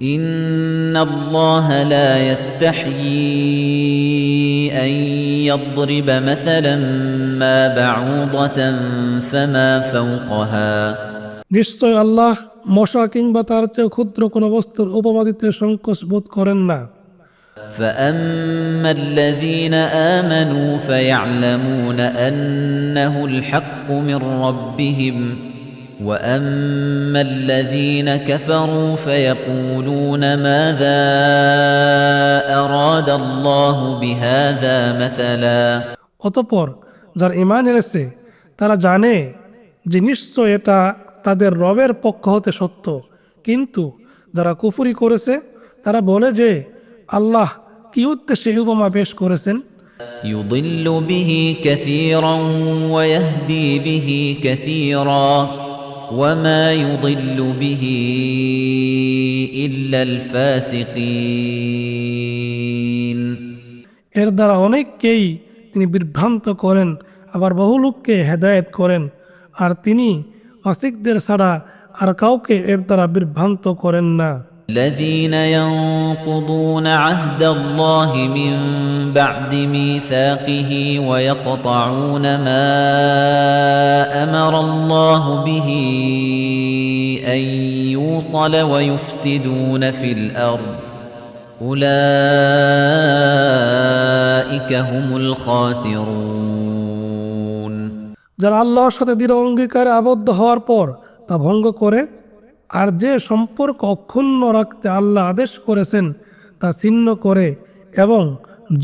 إن الله لا يستحيي أن يضرب مثلا ما بعوضة فما فوقها নিশ্চয় আল্লাহ মশা কিংবা তার চেয়ে ক্ষুদ্র কোনো বস্তুর উপমা দিতে সংকোচ বোধ করেন না। فأما الذين آمنوا فيعلمون أنه الحق من ربهم وأما الذين كفروا فيقولون ماذا أراد الله بهذا مثلا অতঃপর যারা ঈমান এনেছে তারা জানে যে নিশ্চয় এটা তাদের রবের পক্ষ হতে সত্য, কিন্তু যারা কুফরি করেছে তারা বলে যে আল্লাহ কি উদ্দেশ্যে এই উপমা পেশ করেছেন। يضل به كثيرا ويهدي به كثيرا وما يضل به إلا الفاسقين এর দ্বারা অনেককেই তিনি বিভ্রান্ত করেন, আবার বহু লোককে হেদায়েত করেন, আর তিনি ফাসিকদের ছাড়া আর কাউকে এর দ্বারা বিভ্রান্ত করেন না। الذين ينقضون عهد الله من بعد ميثاقه ويقطعون ما أمر الله به أن يوصل ويفسدون في الأرض أولئك هم الخاسرون যারা আল্লাহর সাথে দৃঢ় অঙ্গীকারে আবদ্ধ হওয়ার পর তা ভঙ্গ করে আর যে সম্পর্ক অক্ষুণ্ণ রাখতে আল্লাহ আদেশ করেছেন তা ছিন্ন করে এবং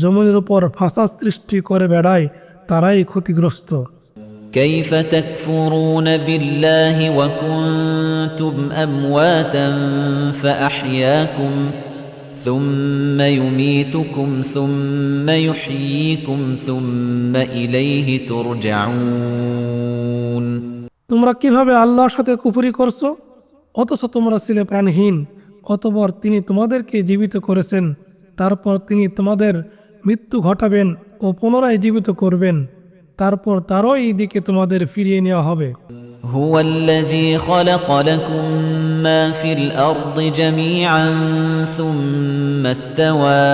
জমিনের উপর ফাসাদ সৃষ্টি করে বেড়ায়, তারাই ক্ষতিগ্রস্ত। كيف تكفرون بالله وكنتم أمواتا فأحياكم ثم يميتكم ثم يحييكم ثم إليه ترجعون তোমরা কিভাবে আল্লাহর সাথে কুফরি করছো অথচ তোমরা ছিলে প্রাণহীন, অতঃপর তিনি তোমাদেরকে জীবিত করেছেন, তারপর তিনি তোমাদের মৃত্যু ঘটাবেন ও পুনরায় জীবিত করবেন, তারপর তারই দিকে তোমাদের ফিরিয়ে নেওয়া হবে। هو الذي خلق لكم ما في الأرض جميعا ثم استوى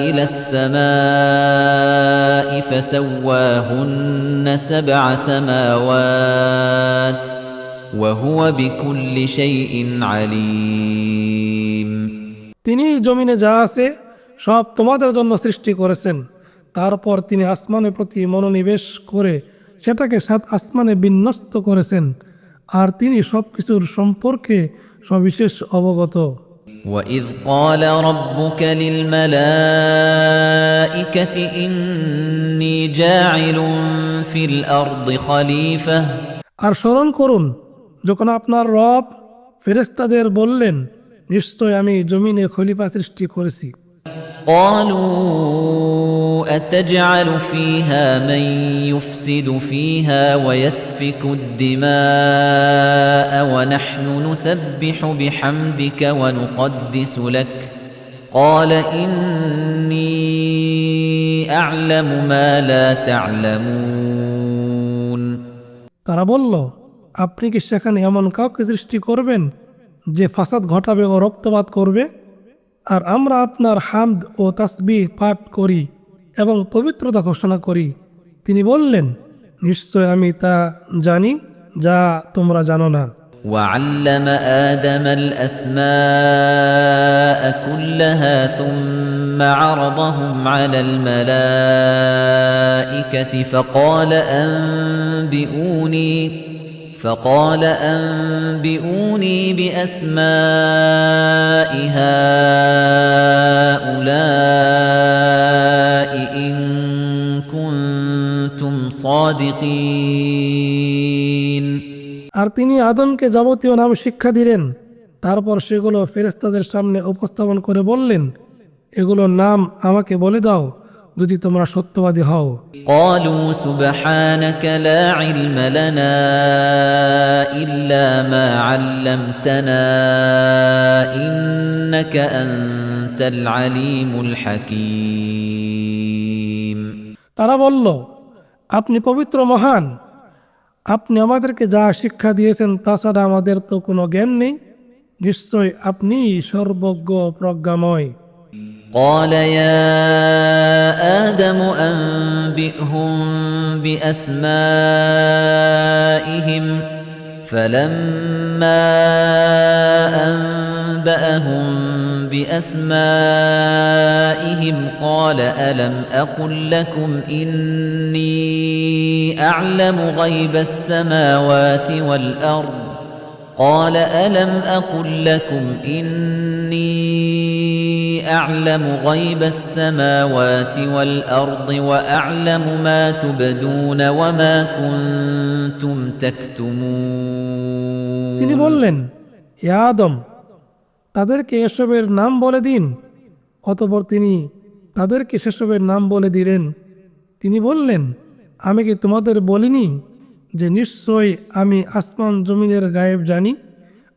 إلى السماء فسواهن 7 سماوات وهو بكل شيء عليم তিনি জমিনে যা আছে সব তোমাদের জন্য সৃষ্টি করেছেন, তারপর তিনি আসমানের প্রতি মনোনিবেশ করে সেটাকে 7 আসমানে বিন্যস্ত করেছেন, আর তিনি সবকিছুর সম্পর্কে সবিশেষ অবগত। وَإِذْ قَالَ رَبُّكَ لِلْمَلَائِكَةِ إِنِّي جَاعِلٌ فِي الْأَرْضِ خَلِيفَةً আর স্মরণ করুন যখন আপনার রব ফেরেশতাদের বললেন, নিশ্চয় আমি জমিনে খলিফা সৃষ্টি করেছি। قالوا أتجعل فيها من يفسد فيها ويسفك الدماء ونحن نسبح بحمدك ونقدس لك قال إني أعلم ما لا تعلمون তারা বলল, আপনি কি সেখানে এমন কাউকে সৃষ্টি করবেন যে ফাসাদ ঘটাবে ও রক্তপাত করবে, আর আমরা আপনার হামদ ও তাসবিহ পাঠ করি এবং পবিত্রতা ঘোষণা করি। তিনি বললেন, নিশ্চয় আমি তা জানি যা তোমরা জানো না। وعلم آدم الأسماء كلها ثم عرضهم على الملائكة فقال أنبئوني بأسماء هؤلاء إن كنتم صادقين আর তিনি আদমকে যাবতীয় নাম শিক্ষা দিলেন, তারপর সেগুলো ফেরেশতাদের সামনে উপস্থাপন করে বললেন, এগুলোর নাম আমাকে বলে দাও যদি তোমরা সত্যবাদী হও। قالوا سبحانك لا علم لنا إلا ما علمتنا إنك أنت العليم الحكيم তারা বলল, আপনি পবিত্র মহান, আপনি আমাদেরকে যা শিক্ষা দিয়েছেন তা ছাড়া আমাদের তো কোনো জ্ঞান নেই, নিশ্চয় আপনি সর্বজ্ঞ প্রজ্ঞাময়। قال يا آدم أنبئهم بأسمائهم فلما أنبأهم بأسمائهم قال ألم أقل لكم إني أعلم غيب السماوات والأرض قال ألم أقل لكم إني أعلم غيب السماوات والأرض وأعلم ما تبدون وما كنتم تكتمون তিনি বললেন, হে আদম, তাদেরকে এসবের নাম বলে দিন। অতঃপর তিনি তাদেরকে সেসবের নাম বলে দিলেন। তিনি বললেন, আমি কি তোমাদের বলিনি যে নিশ্চয়ই আমি আসমান জমিনের গায়েব জানি,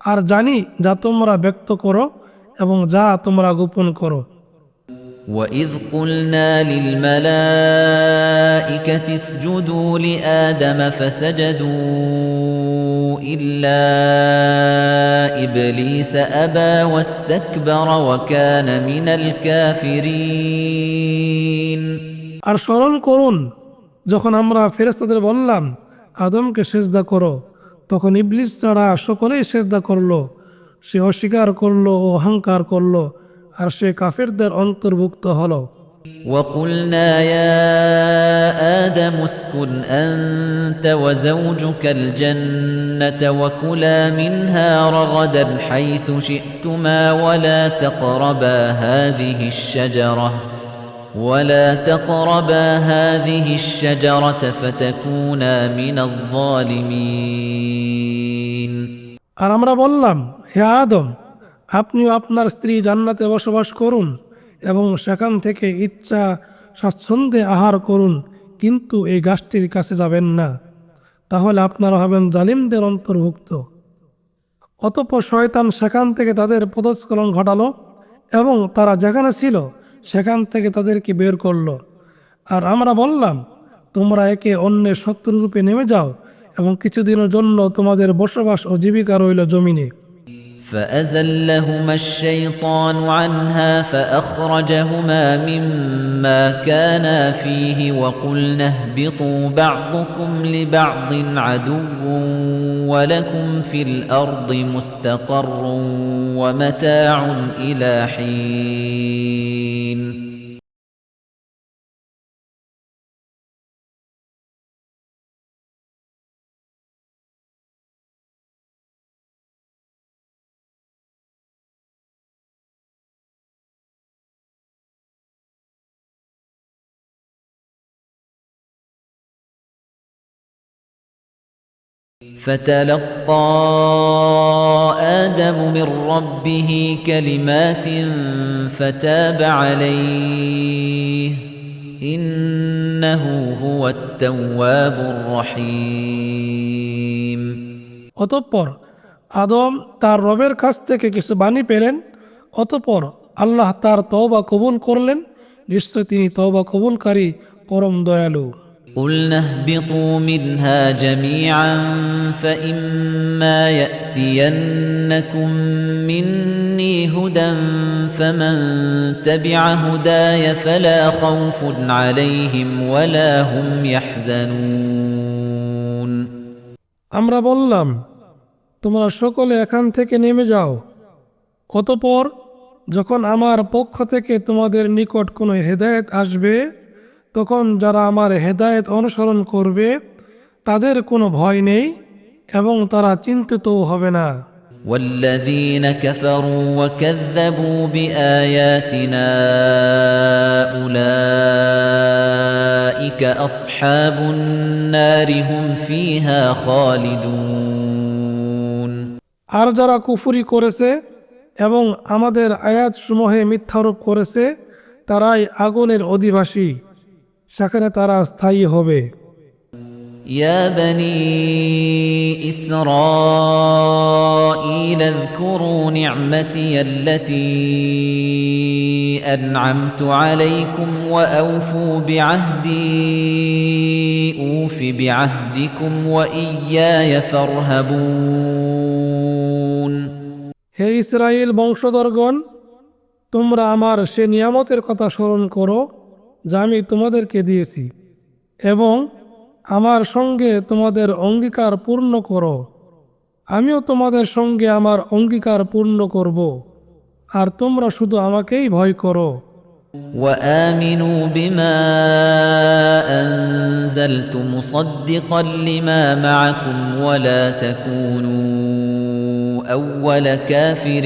আর জানি যা তোমরা ব্যক্ত করো এবং যা তোমরা গোপন করো। وَإِذْ قُلْنَا لِلْمَلَائِكَةِ اسْجُدُوا لِآدَمَ فَسَجَدُوا إِلَّا إِبْلِيسَ أَبَى وَاسْتَكْبَرَ وَكَانَ مِنَ الْكَافِرِينَ আর স্মরণ করুন, যখন আমরা ফেরেশতাদের বললাম আদমকে সেজদা করো, তখন ইবলিস ছাড়া সকলেই সেজদা করলো। সে অস্বীকার করলো ও অহংকার করলো, আর সে কাফেরদের অন্তর্ভুক্ত হলো। وَقُلْنَا يَا آدَمُ اسْكُنْ أَنْتَ وَزَوْجُكَ الْجَنَّةَ وَكُلَا مِنْهَا رَغَدًا حَيْثُ شِئْتُمَا ولا تقربا هذه الشجرة فتكونا من الظالمين আর আমরা বললাম, হে আদম, আপনিও আপনার স্ত্রী জান্নাতে বসবাস করুন এবং সেখান থেকে ইচ্ছা স্বাচ্ছন্দ্যে আহার করুন, কিন্তু এই গাছটির কাছে যাবেন না, তাহলে আপনারা হবেন জালিমদের অন্তর্ভুক্ত। অতঃপর শয়তান সেখান থেকে তাদের পদস্খলন ঘটালো এবং তারা যেখানে ছিল সেখান থেকে তাদেরকে বের করলো। আর আমরা বললাম, তোমরা একে অন্যের শত্রুরূপে নেমে যাও এবং কিছুদিনের জন্য তোমাদের বসবাস ও জীবিকা রইল জমিনে। فأزلهما الشيطان عنها فأخرجهما مما كانا فيه وقلنا اهبطوا بعضكم لبعض عدو ولكم في الأرض مستقر ومتاع إلى حين فتلقى آدم من ربه كلمات فتاب عليه إنه هو التواب الرحيم অতঃপর আদম তার রবের কাছ থেকে কিছু বাণী পেলেন। অতঃপর আল্লাহ তার তওবা কবুল করলেন। নিশ্চয় তিনি তওবা কবুলকারী, পরম দয়ালু। قُلْنَا اهْبِطُوا مِنْهَا جَمِيعًا فَإِمَّا يَأْتِيَنَّكُم مِّنِّي هُدًى فَمَن تَبِعَ هُدَايَ فَلَا خَوْفٌ عَلَيْهِمْ وَلَا هُمْ يَحْزَنُونَ আমরা বললাম, তোমরা সকলে এখান থেকে নেমে যাও। অতঃপর যখন আমার পক্ষ থেকে তোমাদের নিকট কোনো হেদায়েত আসবে, তখন যারা আমার হেদায়েত অনুসরণ করবে তাদের কোনো ভয় নেই এবং তারা চিন্তিতও হবে না। والذين كفروا وكذبوا بآياتنا أولئك أصحاب النار هم فيها خالدون আর যারা কুফরি করেছে এবং আমাদের আয়াতসমূহে মিথ্যারোপ করেছে তারাই আগুনের অধিবাসী, সেখানে তারা স্থায়ী হবে। يا بني إسرائيل اذكروا نعمتي التي أنعمت عليكم وأوفوا بعهدي أوف بعهدكم وإياي فارهبون হে ইসরায়েল বংশধরগণ, তোমরা আমার সে নিয়ামতের কথা স্মরণ করো যা আমি তোমাদেরকে দিয়েছি, এবং আমার সঙ্গে তোমাদের অঙ্গীকার পূর্ণ করো। আমিও তোমাদের সঙ্গে আমার অঙ্গীকার পূর্ণ করব, আর তোমরা শুধু আমাকেই ভয় করো। وآمنوا بما أنزلت مصدقا لما معكم ولا تكونوا أول كافر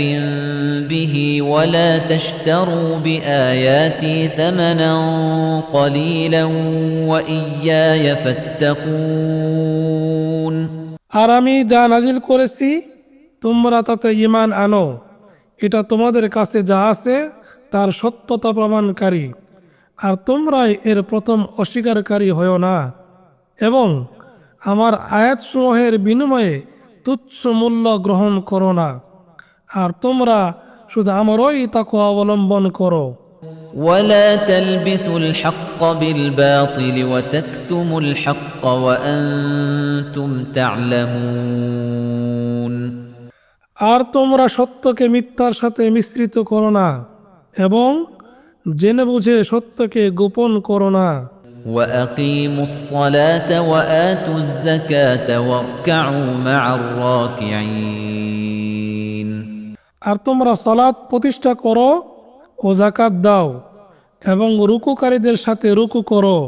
به ولا تشتروا بآياتي ثمنا قليلا وإياي فاتقون। আর আমি যা নাজিল করেছি তোমরা তাতে ঈমান আনো, এটা তোমাদের কাছে যা আছে তার সত্যতা প্রমাণকারী, আর তোমরাই এর প্রথম অস্বীকারী হও না, এবং আমার আয়াতসমূহের বিনিময়ে তুচ্ছ মূল্য গ্রহণ করো না, আর তোমরা শুধু আমারই তাকওয়া অবলম্বন করো। ولا تلبسوا الحق بالباطل وتكتموا الحق وأنتم تعلمون। আর তোমরা সত্যকে মিথ্যার সাথে মিশ্রিত করো না, এবং জেনে বুঝে সত্যকে গোপন করো না। وأقيموا الصلاة وآتوا الزكاة واركعوا مع الراكعين। আর তোমরা সালাত প্রতিষ্ঠা করো ও যাকাত দাও, এবং রুকুকারীদের সাথে রুকু করো।